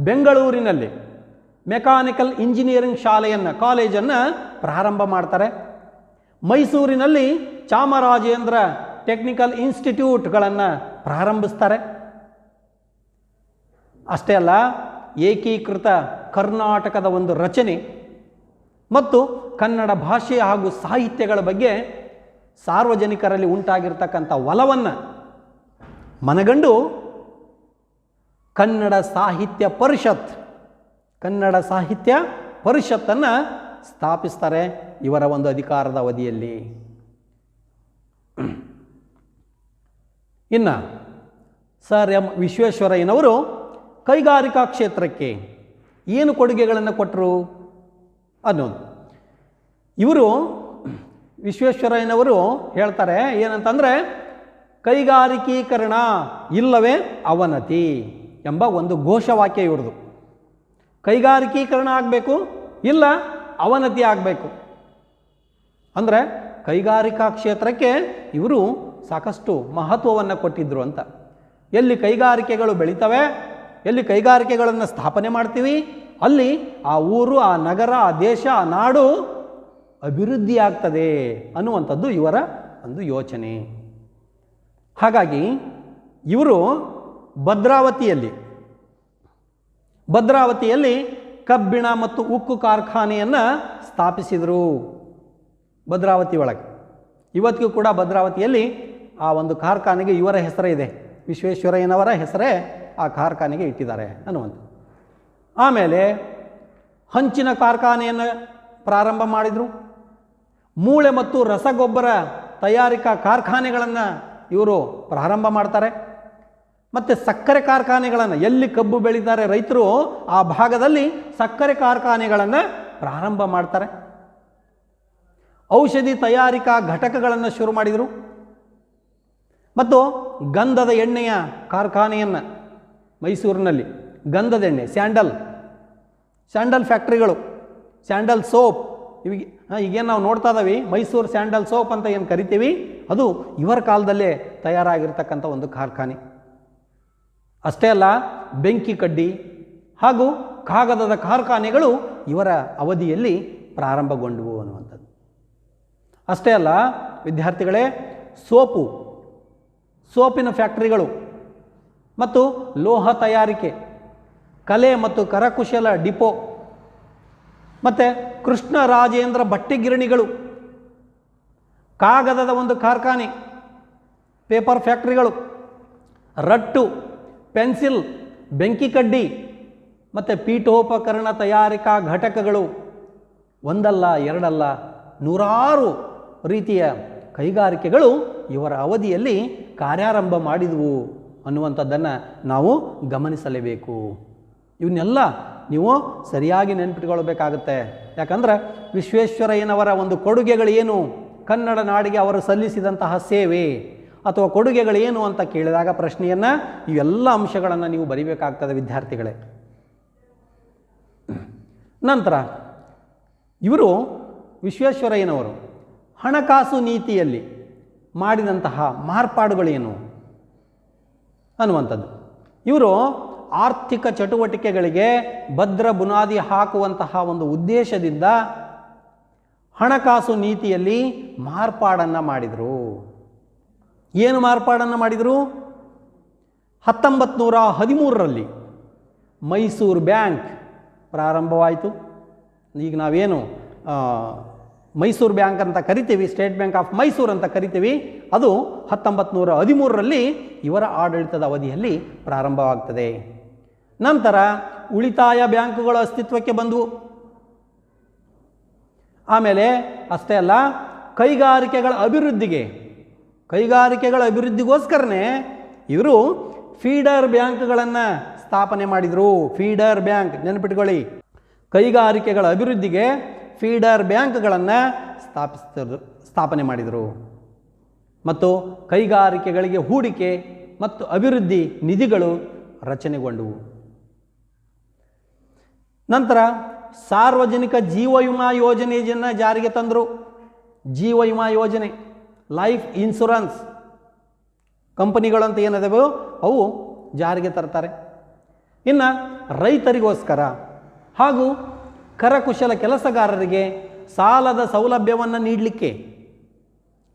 S2: ಬೆಂಗಳೂರಿನಲ್ಲಿ ಮೆಕ್ಯಾನಿಕಲ್ ಇಂಜಿನಿಯರಿಂಗ್ ಶಾಲೆಯನ್ನು, ಕಾಲೇಜನ್ನು ಪ್ರಾರಂಭ ಮಾಡ್ತಾರೆ. ಮೈಸೂರಿನಲ್ಲಿ ಚಾಮರಾಜೇಂದ್ರ ಟೆಕ್ನಿಕಲ್ ಇನ್ಸ್ಟಿಟ್ಯೂಟ್ಗಳನ್ನು ಪ್ರಾರಂಭಿಸ್ತಾರೆ. ಅಷ್ಟೇ ಅಲ್ಲ, ಏಕೀಕೃತ ಕರ್ನಾಟಕದ ಒಂದು ರಚನೆ ಮತ್ತು ಕನ್ನಡ ಭಾಷೆ ಹಾಗೂ ಸಾಹಿತ್ಯಗಳ ಬಗ್ಗೆ ಸಾರ್ವಜನಿಕರಲ್ಲಿ ಉಂಟಾಗಿರ್ತಕ್ಕಂಥ ಒಲವನ್ನು ಮನಗಂಡು ಕನ್ನಡ ಸಾಹಿತ್ಯ ಪರಿಷತ್ತನ್ನು ಸ್ಥಾಪಿಸ್ತಾರೆ ಇವರ ಒಂದು ಅಧಿಕಾರದ ಅವಧಿಯಲ್ಲಿ. ಇನ್ನು ಸರ್ ಎಂ ವಿಶ್ವೇಶ್ವರಯ್ಯನವರು ಕೈಗಾರಿಕಾ ಕ್ಷೇತ್ರಕ್ಕೆ ಏನು ಕೊಡುಗೆಗಳನ್ನು ಕೊಟ್ಟರು ಅನ್ನೋದು. ಇವರು ವಿಶ್ವೇಶ್ವರಯ್ಯನವರು ಹೇಳ್ತಾರೆ ಏನಂತಂದರೆ, ಕೈಗಾರಿಕೀಕರಣ ಇಲ್ಲವೇ ಅವನತಿ, ಎಂಬ ಒಂದು ಘೋಷವಾಕ್ಯ ಇವ್ರದು. ಕೈಗಾರಿಕೀಕರಣ ಆಗಬೇಕು, ಇಲ್ಲ ಅವನತಿ ಆಗಬೇಕು. ಅಂದರೆ ಕೈಗಾರಿಕಾ ಕ್ಷೇತ್ರಕ್ಕೆ ಇವರು ಸಾಕಷ್ಟು ಮಹತ್ವವನ್ನು ಕೊಟ್ಟಿದ್ದರು ಅಂತ. ಎಲ್ಲಿ ಕೈಗಾರಿಕೆಗಳು ಬೆಳೀತವೆ, ಎಲ್ಲಿ ಕೈಗಾರಿಕೆಗಳನ್ನು ಸ್ಥಾಪನೆ ಮಾಡ್ತೀವಿ, ಅಲ್ಲಿ ಆ ಊರು, ಆ ನಗರ, ಆ ದೇಶ, ಆ ನಾಡು ಅಭಿವೃದ್ಧಿ ಆಗ್ತದೆ ಅನ್ನುವಂಥದ್ದು ಇವರ ಒಂದು ಯೋಚನೆ. ಹಾಗಾಗಿ ಇವರು ಭದ್ರಾವತಿಯಲ್ಲಿ ಕಬ್ಬಿಣ ಮತ್ತು ಉಕ್ಕು ಕಾರ್ಖಾನೆಯನ್ನು ಸ್ಥಾಪಿಸಿದರು. ಭದ್ರಾವತಿ ಒಳಗೆ ಇವತ್ತಿಗೂ ಕೂಡ ಭದ್ರಾವತಿಯಲ್ಲಿ ಆ ಒಂದು ಕಾರ್ಖಾನೆಗೆ ಇವರ ಹೆಸರೇ ಇದೆ. ವಿಶ್ವೇಶ್ವರಯ್ಯನವರ ಹೆಸರೇ ಆ ಕಾರ್ಖಾನೆಗೆ ಇಟ್ಟಿದ್ದಾರೆ ಅನ್ನುವಂಥ. ಆಮೇಲೆ ಹಂಚಿನ ಕಾರ್ಖಾನೆಯನ್ನು ಪ್ರಾರಂಭ ಮಾಡಿದರು. ಮೂಳೆ ಮತ್ತು ರಸಗೊಬ್ಬರ ತಯಾರಿಕಾ ಕಾರ್ಖಾನೆಗಳನ್ನು ಇವರು ಪ್ರಾರಂಭ ಮಾಡ್ತಾರೆ. ಮತ್ತು ಸಕ್ಕರೆ ಕಾರ್ಖಾನೆಗಳನ್ನು, ಎಲ್ಲಿ ಕಬ್ಬು ಬೆಳೀತಾರೆ ರೈತರು ಆ ಭಾಗದಲ್ಲಿ ಸಕ್ಕರೆ ಕಾರ್ಖಾನೆಗಳನ್ನು ಪ್ರಾರಂಭ ಮಾಡ್ತಾರೆ. ಔಷಧಿ ತಯಾರಿಕಾ ಘಟಕಗಳನ್ನು ಶುರು ಮಾಡಿದರು. ಮತ್ತು ಗಂಧದ ಎಣ್ಣೆಯ ಕಾರ್ಖಾನೆಯನ್ನು ಮೈಸೂರಿನಲ್ಲಿ, ಗಂಧದ ಎಣ್ಣೆ, ಸ್ಯಾಂಡಲ್ ಫ್ಯಾಕ್ಟ್ರಿಗಳು, ಸ್ಯಾಂಡಲ್ ಸೋಪ್, ಈಗೇನು ನಾವು ನೋಡ್ತಾ ಇದ್ದೀವಿ ಮೈಸೂರು ಸ್ಯಾಂಡಲ್ ಸೋಪ್ ಅಂತ ಏನು ಕರಿತೀವಿ, ಅದು ಇವರ ಕಾಲದಲ್ಲೇ ತಯಾರಾಗಿರ್ತಕ್ಕಂಥ ಒಂದು ಕಾರ್ಖಾನೆ. ಅಷ್ಟೇ ಅಲ್ಲ, ಬೆಂಕಿ ಕಡ್ಡಿ ಹಾಗೂ ಕಾಗದದ ಕಾರ್ಖಾನೆಗಳು ಇವರ ಅವಧಿಯಲ್ಲಿ ಪ್ರಾರಂಭಗೊಂಡವು ಅನ್ನುವಂಥದ್ದು. ಅಷ್ಟೇ ಅಲ್ಲ ವಿದ್ಯಾರ್ಥಿಗಳೇ, ಸೋಪಿನ ಫ್ಯಾಕ್ಟ್ರಿಗಳು ಮತ್ತು ಲೋಹ ತಯಾರಿಕೆ, ಕಲೆ ಮತ್ತು ಕರಕುಶಲ ಡಿಪೋ, ಮತ್ತು ಕೃಷ್ಣರಾಜೇಂದ್ರ ಬಟ್ಟೆ ಗಿರಣಿಗಳು, ಕಾಗದದ ಒಂದು ಕಾರ್ಖಾನೆ, ಪೇಪರ್ ಫ್ಯಾಕ್ಟ್ರಿಗಳು, ರಟ್ಟು, ಪೆನ್ಸಿಲ್, ಬೆಂಕಿ ಕಡ್ಡಿ ಮತ್ತು ಪೀಠೋಪಕರಣ ತಯಾರಿಕಾ ಘಟಕಗಳು, ಒಂದಲ್ಲ ಎರಡಲ್ಲ ನೂರಾರು ರೀತಿಯ ಕೈಗಾರಿಕೆಗಳು ಇವರ ಅವಧಿಯಲ್ಲಿ ಕಾರ್ಯಾರಂಭ ಮಾಡಿದವು ಅನ್ನುವಂಥದ್ದನ್ನು ನಾವು ಗಮನಿಸಲೇಬೇಕು. ಇವನ್ನೆಲ್ಲ ನೀವು ಸರಿಯಾಗಿ ನೆನಪಿಟ್ಕೊಳ್ಬೇಕಾಗುತ್ತೆ. ಯಾಕಂದರೆ ವಿಶ್ವೇಶ್ವರಯ್ಯನವರ ಒಂದು ಕೊಡುಗೆಗಳೇನು, ಕನ್ನಡ ನಾಡಿಗೆ ಅವರು ಸಲ್ಲಿಸಿದಂತಹ ಸೇವೆ ಅಥವಾ ಕೊಡುಗೆಗಳೇನು ಅಂತ ಕೇಳಿದಾಗ ಪ್ರಶ್ನೆಯನ್ನು, ಇವೆಲ್ಲ ಅಂಶಗಳನ್ನು ನೀವು ಬರೀಬೇಕಾಗ್ತದೆ ವಿದ್ಯಾರ್ಥಿಗಳೇ. ನಂತರ ಇವರು ವಿಶ್ವೇಶ್ವರಯ್ಯನವರು ಹಣಕಾಸು ನೀತಿಯಲ್ಲಿ ಮಾಡಿದಂತಹ ಮಾರ್ಪಾಡುಗಳೇನು ಅನ್ನುವಂಥದ್ದು. ಇವರು ಆರ್ಥಿಕ ಚಟುವಟಿಕೆಗಳಿಗೆ ಭದ್ರ ಬುನಾದಿ ಹಾಕುವಂತಹ ಒಂದು ಉದ್ದೇಶದಿಂದ ಹಣಕಾಸು ನೀತಿಯಲ್ಲಿ ಮಾರ್ಪಾಡನ್ನು ಮಾಡಿದರು. ಏನು ಮಾರ್ಪಾಡನ್ನು ಮಾಡಿದರು? 1913ರಲ್ಲಿ ಮೈಸೂರು ಬ್ಯಾಂಕ್ ಪ್ರಾರಂಭವಾಯಿತು. ಈಗ ನಾವೇನು ಮೈಸೂರು ಬ್ಯಾಂಕ್ ಅಂತ ಕರಿತೀವಿ, ಸ್ಟೇಟ್ ಬ್ಯಾಂಕ್ ಆಫ್ ಮೈಸೂರು ಅಂತ ಕರಿತೀವಿ, ಅದು 1913ರಲ್ಲಿ ಇವರ ಆಡಳಿತದ ಅವಧಿಯಲ್ಲಿ ಪ್ರಾರಂಭವಾಗ್ತದೆ. ನಂತರ ಉಳಿತಾಯ ಬ್ಯಾಂಕುಗಳು ಅಸ್ತಿತ್ವಕ್ಕೆ ಬಂದವು. ಆಮೇಲೆ ಅಷ್ಟೇ ಅಲ್ಲ, ಕೈಗಾರಿಕೆಗಳ ಅಭಿವೃದ್ಧಿಗೋಸ್ಕರನೇ ಇವರು ಫೀಡರ್ ಬ್ಯಾಂಕ್ಗಳನ್ನು ಸ್ಥಾಪನೆ ಮಾಡಿದರು. ಫೀಡರ್ ಬ್ಯಾಂಕ್ ನೆನಪಿಟ್ಕೊಳ್ಳಿ, ಕೈಗಾರಿಕೆಗಳ ಅಭಿವೃದ್ಧಿಗೆ ಫೀಡರ್ ಬ್ಯಾಂಕ್ಗಳನ್ನು ಸ್ಥಾಪನೆ ಮಾಡಿದರು. ಮತ್ತು ಕೈಗಾರಿಕೆಗಳಿಗೆ ಹೂಡಿಕೆ ಮತ್ತು ಅಭಿವೃದ್ಧಿ ನಿಧಿಗಳು ರಚನೆಗೊಂಡವು. ನಂತರ ಸಾರ್ವಜನಿಕ ಜೀವ ವಿಮಾ ಯೋಜನೆಯನ್ನು ಜಾರಿಗೆ ತಂದರು. ಜೀವ ವಿಮಾ ಯೋಜನೆ, ಲೈಫ್ ಇನ್ಶೂರೆನ್ಸ್ ಕಂಪನಿಗಳಂತ ಏನಿದಾವೆ ಅವು ಜಾರಿಗೆ ತರ್ತಾರೆ. ಇನ್ನು ರೈತರಿಗೋಸ್ಕರ ಹಾಗೂ ಕರಕುಶಲ ಕೆಲಸಗಾರರಿಗೆ ಸಾಲದ ಸೌಲಭ್ಯವನ್ನು ನೀಡಲಿಕ್ಕೆ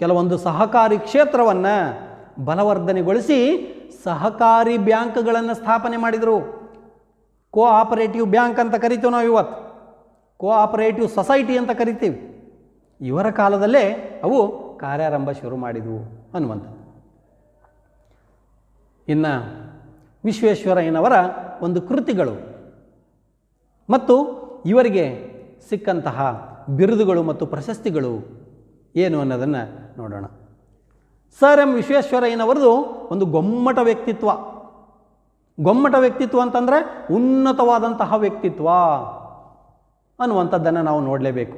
S2: ಕೆಲವೊಂದು ಸಹಕಾರಿ ಕ್ಷೇತ್ರವನ್ನು ಬಲವರ್ಧನೆಗೊಳಿಸಿ ಸಹಕಾರಿ ಬ್ಯಾಂಕ್ಗಳನ್ನು ಸ್ಥಾಪನೆ ಮಾಡಿದರು. ಕೋಆಪರೇಟಿವ್ ಬ್ಯಾಂಕ್ ಅಂತ ಕರಿತೀವಿ ನಾವು ಇವತ್ತು, ಕೋಆಪರೇಟಿವ್ ಸೊಸೈಟಿ ಅಂತ ಕರಿತೀವಿ. ಇವರ ಕಾಲದಲ್ಲೇ ಅವು ಕಾರ್ಯಾರಂಭ ಶುರು ಮಾಡಿದವು ಅನ್ನುವಂಥದ್ದು. ಇನ್ನು ವಿಶ್ವೇಶ್ವರಯ್ಯನವರ ಒಂದು ಕೃತಿಗಳು ಮತ್ತು ಇವರಿಗೆ ಸಿಕ್ಕಂತಹ ಬಿರುದುಗಳು ಮತ್ತು ಪ್ರಶಸ್ತಿಗಳು ಏನು ಅನ್ನೋದನ್ನು ನೋಡೋಣ. ಸರ್ ಎಂ ವಿಶ್ವೇಶ್ವರಯ್ಯನವರದು ಒಂದು ಗೊಮ್ಮಟ ವ್ಯಕ್ತಿತ್ವ ಅಂತಂದರೆ ಉನ್ನತವಾದಂತಹ ವ್ಯಕ್ತಿತ್ವ ಅನ್ನುವಂಥದ್ದನ್ನು ನಾವು ನೋಡಲೇಬೇಕು.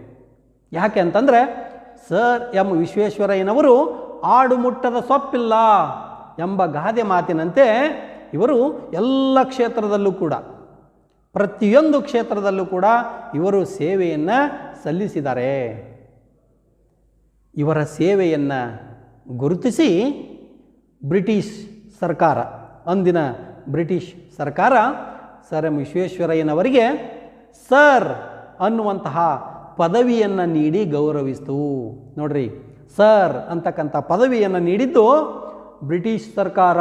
S2: ಯಾಕೆ ಅಂತಂದರೆ ಸರ್ ಎಂ ವಿಶ್ವೇಶ್ವರಯ್ಯನವರು ಆಡು ಮುಟ್ಟದ ಸೊಪ್ಪಿಲ್ಲ ಎಂಬ ಗಾದೆ ಮಾತಿನಂತೆ ಇವರು ಎಲ್ಲ ಕ್ಷೇತ್ರದಲ್ಲೂ ಕೂಡ, ಪ್ರತಿಯೊಂದು ಕ್ಷೇತ್ರದಲ್ಲೂ ಕೂಡ ಇವರು ಸೇವೆಯನ್ನು ಸಲ್ಲಿಸಿದ್ದಾರೆ. ಇವರ ಸೇವೆಯನ್ನು ಗುರುತಿಸಿ ಬ್ರಿಟಿಷ್ ಸರ್ಕಾರ, ಅಂದಿನ ಬ್ರಿಟಿಷ್ ಸರ್ಕಾರ ಸರ್ ಎಂ ವಿಶ್ವೇಶ್ವರಯ್ಯನವರಿಗೆ ಸರ್ ಅನ್ನುವಂತಹ ಪದವಿಯನ್ನು ನೀಡಿ ಗೌರವಿಸಿತು. ನೋಡ್ರಿ, ಸರ್ ಅಂತಕ್ಕಂಥ ಪದವಿಯನ್ನು ನೀಡಿದ್ದು ಬ್ರಿಟಿಷ್ ಸರ್ಕಾರ.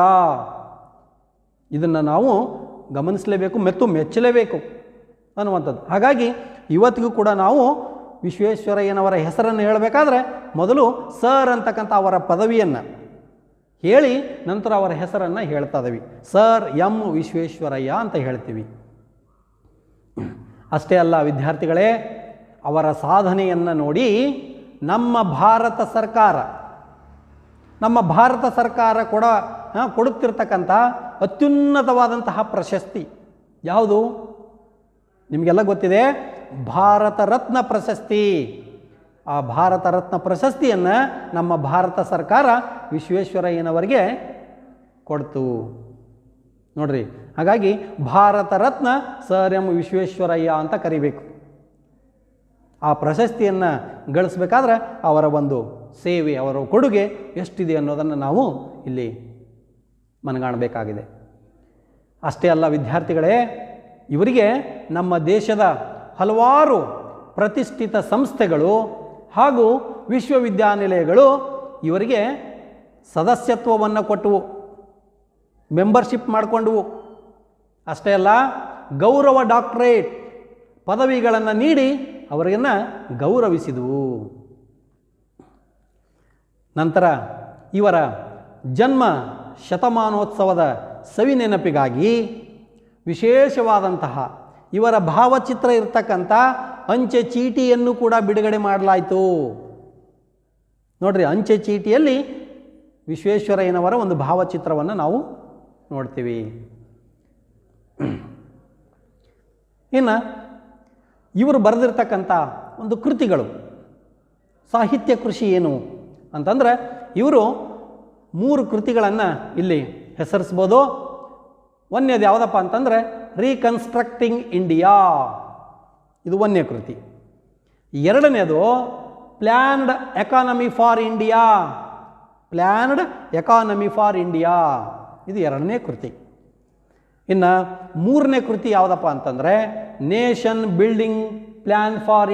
S2: ಇದನ್ನು ನಾವು ಗಮನಿಸಲೇಬೇಕು ಮತ್ತು ಮೆಚ್ಚಲೇಬೇಕು ಅನ್ನುವಂಥದ್ದು. ಹಾಗಾಗಿ ಇವತ್ತಿಗೂ ಕೂಡ ನಾವು ವಿಶ್ವೇಶ್ವರಯ್ಯನವರ ಹೆಸರನ್ನು ಹೇಳಬೇಕಾದ್ರೆ ಮೊದಲು ಸರ್ ಅಂತಕ್ಕಂಥ ಅವರ ಪದವಿಯನ್ನು ಹೇಳಿ ನಂತರ ಅವರ ಹೆಸರನ್ನು ಹೇಳ್ತಾ ಇದ್ದೀವಿ. ಸರ್ ಎಂ ವಿಶ್ವೇಶ್ವರಯ್ಯ ಅಂತ ಹೇಳ್ತೀವಿ. ಅಷ್ಟೇ ಅಲ್ಲ ವಿದ್ಯಾರ್ಥಿಗಳೇ, ಅವರ ಸಾಧನೆಯನ್ನು ನೋಡಿ ನಮ್ಮ ಭಾರತ ಸರ್ಕಾರ ಕೊಡುತ್ತಿರ್ತಕ್ಕಂಥ ಅತ್ಯುನ್ನತವಾದಂತಹ ಪ್ರಶಸ್ತಿ ಯಾವುದು? ನಿಮಗೆಲ್ಲ ಗೊತ್ತಿದೆ, ಭಾರತ ರತ್ನ ಪ್ರಶಸ್ತಿ. ಆ ಭಾರತ ರತ್ನ ಪ್ರಶಸ್ತಿಯನ್ನು ನಮ್ಮ ಭಾರತ ಸರ್ಕಾರ ವಿಶ್ವೇಶ್ವರಯ್ಯನವರಿಗೆ ಕೊಡ್ತು ನೋಡ್ರಿ. ಹಾಗಾಗಿ ಭಾರತ ರತ್ನ ಸರ್ ಎಂ ವಿಶ್ವೇಶ್ವರಯ್ಯ ಅಂತ ಕರಿಬೇಕು. ಆ ಪ್ರಶಸ್ತಿಯನ್ನು ಗಳಿಸಬೇಕಾದ್ರೆ ಅವರ ಒಂದು ಸೇವೆ, ಅವರ ಕೊಡುಗೆ ಎಷ್ಟಿದೆ ಅನ್ನೋದನ್ನು ನಾವು ಇಲ್ಲಿ ಮನಗಾಣಬೇಕಾಗಿದೆ. ಅಷ್ಟೇ ಅಲ್ಲ ವಿದ್ಯಾರ್ಥಿಗಳೇ, ಇವರಿಗೆ ನಮ್ಮ ದೇಶದ ಹಲವಾರು ಪ್ರತಿಷ್ಠಿತ ಸಂಸ್ಥೆಗಳು ಹಾಗೂ ವಿಶ್ವವಿದ್ಯಾನಿಲಯಗಳು ಇವರಿಗೆ ಸದಸ್ಯತ್ವವನ್ನು ಕೊಟ್ಟವು, ಮೆಂಬರ್ಶಿಪ್ ಮಾಡಿಕೊಂಡವು. ಅಷ್ಟೇ ಅಲ್ಲ, ಗೌರವ ಡಾಕ್ಟರೇಟ್ ಪದವಿಗಳನ್ನು ನೀಡಿ ಅವರನ್ನು ಗೌರವಿಸಿದವು. ನಂತರ ಇವರ ಜನ್ಮ ಶತಮಾನೋತ್ಸವದ ಸವಿನೆನಪಿಗಾಗಿ ವಿಶೇಷವಾದಂತಹ ಇವರ ಭಾವಚಿತ್ರ ಇರ್ತಕ್ಕಂಥ ಅಂಚೆ ಚೀಟಿಯನ್ನು ಕೂಡ ಬಿಡುಗಡೆ ಮಾಡಲಾಯಿತು. ನೋಡ್ರಿ, ಅಂಚೆ ಚೀಟಿಯಲ್ಲಿ ವಿಶ್ವೇಶ್ವರಯ್ಯನವರ ಒಂದು ಭಾವಚಿತ್ರವನ್ನು ನಾವು ನೋಡ್ತೀವಿ. ಇನ್ನು ಇವರು ಬರೆದಿರ್ತಕ್ಕಂಥ ಒಂದು ಕೃತಿಗಳು, ಸಾಹಿತ್ಯ ಕೃಷಿ ಏನು ಅಂತಂದರೆ ಇವರು 3 ಕೃತಿಗಳನ್ನು ಇಲ್ಲಿ ಹೆಸರಿಸ್ಬೋದು. ಒಂದನೇದು ಯಾವುದಪ್ಪ ಅಂತಂದರೆ ರೀಕನ್ಸ್ಟ್ರಕ್ಟಿಂಗ್ ಇಂಡಿಯಾ, ಇದು ಒಂದನೇ ಕೃತಿ. ಎರಡನೇದು ಪ್ಲ್ಯಾನ್ಡ್ ಎಕಾನಮಿ ಫಾರ್ ಇಂಡಿಯಾ, ಇದು ಎರಡನೇ ಕೃತಿ. ಇನ್ನು ಮೂರನೇ ಕೃತಿ ಯಾವುದಪ್ಪ ಅಂತಂದರೆ nation building plan for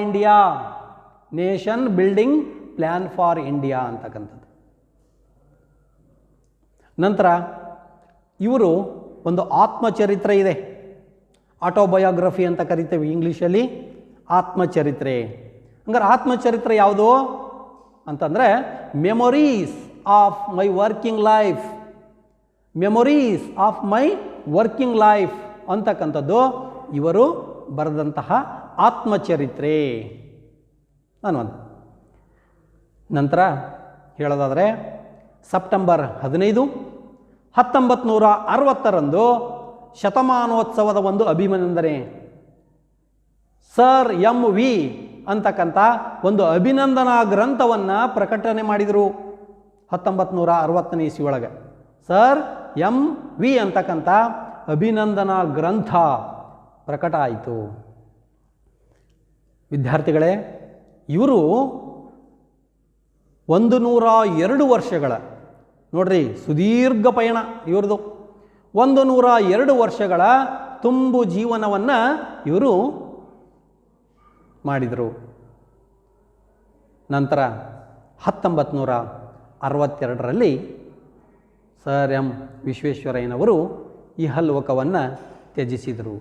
S2: India ಅಂತಕ್ಕಂಥದ್ದು. ನಂತರ ಇವರು ಒಂದು ಆತ್ಮಚರಿತ್ರೆ ಇದೆ, ಆಟೋಬಯೋಗ್ರಫಿ ಅಂತ ಕರಿತೇವೆ ಇಂಗ್ಲೀಷಲ್ಲಿ, ಆತ್ಮಚರಿತ್ರೆ. ಹಂಗಾರೆ ಆತ್ಮಚರಿತ್ರೆ ಯಾವುದು ಅಂತಂದರೆ memories of my working life ಅಂತಕ್ಕಂಥದ್ದು ಇವರು ಬರೆದಂತಹ ಆತ್ಮಚರಿತ್ರೆ ಅನ್ನುವಂಥ. ನಂತರ ಹೇಳೋದಾದರೆ ಸೆಪ್ಟೆಂಬರ್ 15, 1960 ಶತಮಾನೋತ್ಸವದ ಒಂದು ಅಭಿನಂದನೆ, ಸರ್ ಎಂ ವಿ ಅಂತಕ್ಕಂಥ ಒಂದು ಅಭಿನಂದನಾ ಗ್ರಂಥವನ್ನು ಪ್ರಕಟಣೆ ಮಾಡಿದರು 1960ನೇ ಇಸ್ವಿಯೊಳಗೆ. ಸರ್ ಎಂ ವಿ ಅಂತಕ್ಕಂಥ ಅಭಿನಂದನಾ ಗ್ರಂಥ ಪ್ರಕಟ ಆಯಿತು. ವಿದ್ಯಾರ್ಥಿಗಳೇ, ಇವರು 102 ವರ್ಷಗಳ, ನೋಡ್ರಿ ಸುದೀರ್ಘ ಪಯಣ ಇವ್ರದ್ದು, 102 ವರ್ಷಗಳ ತುಂಬು ಜೀವನವನ್ನು ಇವರು ಮಾಡಿದರು. ನಂತರ 1962ರಲ್ಲಿ ಸರ್ ಎಂ ವಿಶ್ವೇಶ್ವರಯ್ಯನವರು ಇಹಲೋಕವನ್ನು ತ್ಯಜಿಸಿದರು.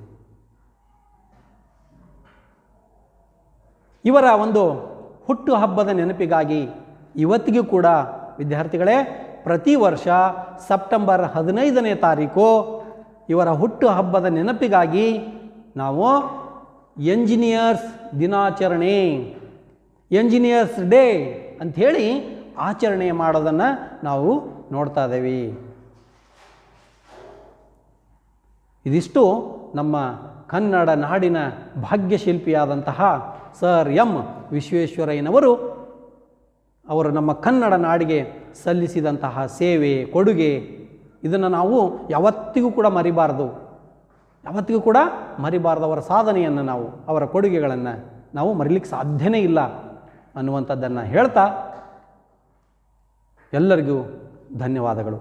S2: ಇವರ ಒಂದು ಹುಟ್ಟುಹಬ್ಬದ ನೆನಪಿಗಾಗಿ ಇವತ್ತಿಗೂ ಕೂಡ ವಿದ್ಯಾರ್ಥಿಗಳೇ ಪ್ರತಿ ವರ್ಷ ಸೆಪ್ಟೆಂಬರ್ 15ನೇ ತಾರೀಕು ಇವರ ಹುಟ್ಟುಹಬ್ಬದ ನೆನಪಿಗಾಗಿ ನಾವು ಎಂಜಿನಿಯರ್ಸ್ ದಿನಾಚರಣೆ, ಎಂಜಿನಿಯರ್ಸ್ ಡೇ ಅಂಥೇಳಿ ಆಚರಣೆ ಮಾಡೋದನ್ನು ನಾವು ನೋಡ್ತಾ ಇದ್ದೇವೆ. ಇದಿಷ್ಟು ನಮ್ಮ ಕನ್ನಡ ನಾಡಿನ ಭಾಗ್ಯಶಿಲ್ಪಿಯಾದಂತಹ ಸರ್ ಎಂ ವಿಶ್ವೇಶ್ವರಯ್ಯನವರು ಅವರು ನಮ್ಮ ಕನ್ನಡ ನಾಡಿಗೆ ಸಲ್ಲಿಸಿದಂತಹ ಸೇವೆ, ಕೊಡುಗೆ ಇದನ್ನು ನಾವು ಯಾವತ್ತಿಗೂ ಕೂಡ ಮರಿಬಾರ್ದು, ಯಾವತ್ತಿಗೂ ಕೂಡ ಮರಿಬಾರ್ದು. ಅವರ ಸಾಧನೆಯನ್ನು ನಾವು, ಅವರ ಕೊಡುಗೆಗಳನ್ನು ನಾವು ಮರಿಲಿಕ್ಕೆ ಸಾಧ್ಯನೇ ಇಲ್ಲ ಅನ್ನುವಂಥದ್ದನ್ನು ಹೇಳ್ತಾ ಎಲ್ಲರಿಗೂ ಧನ್ಯವಾದಗಳು.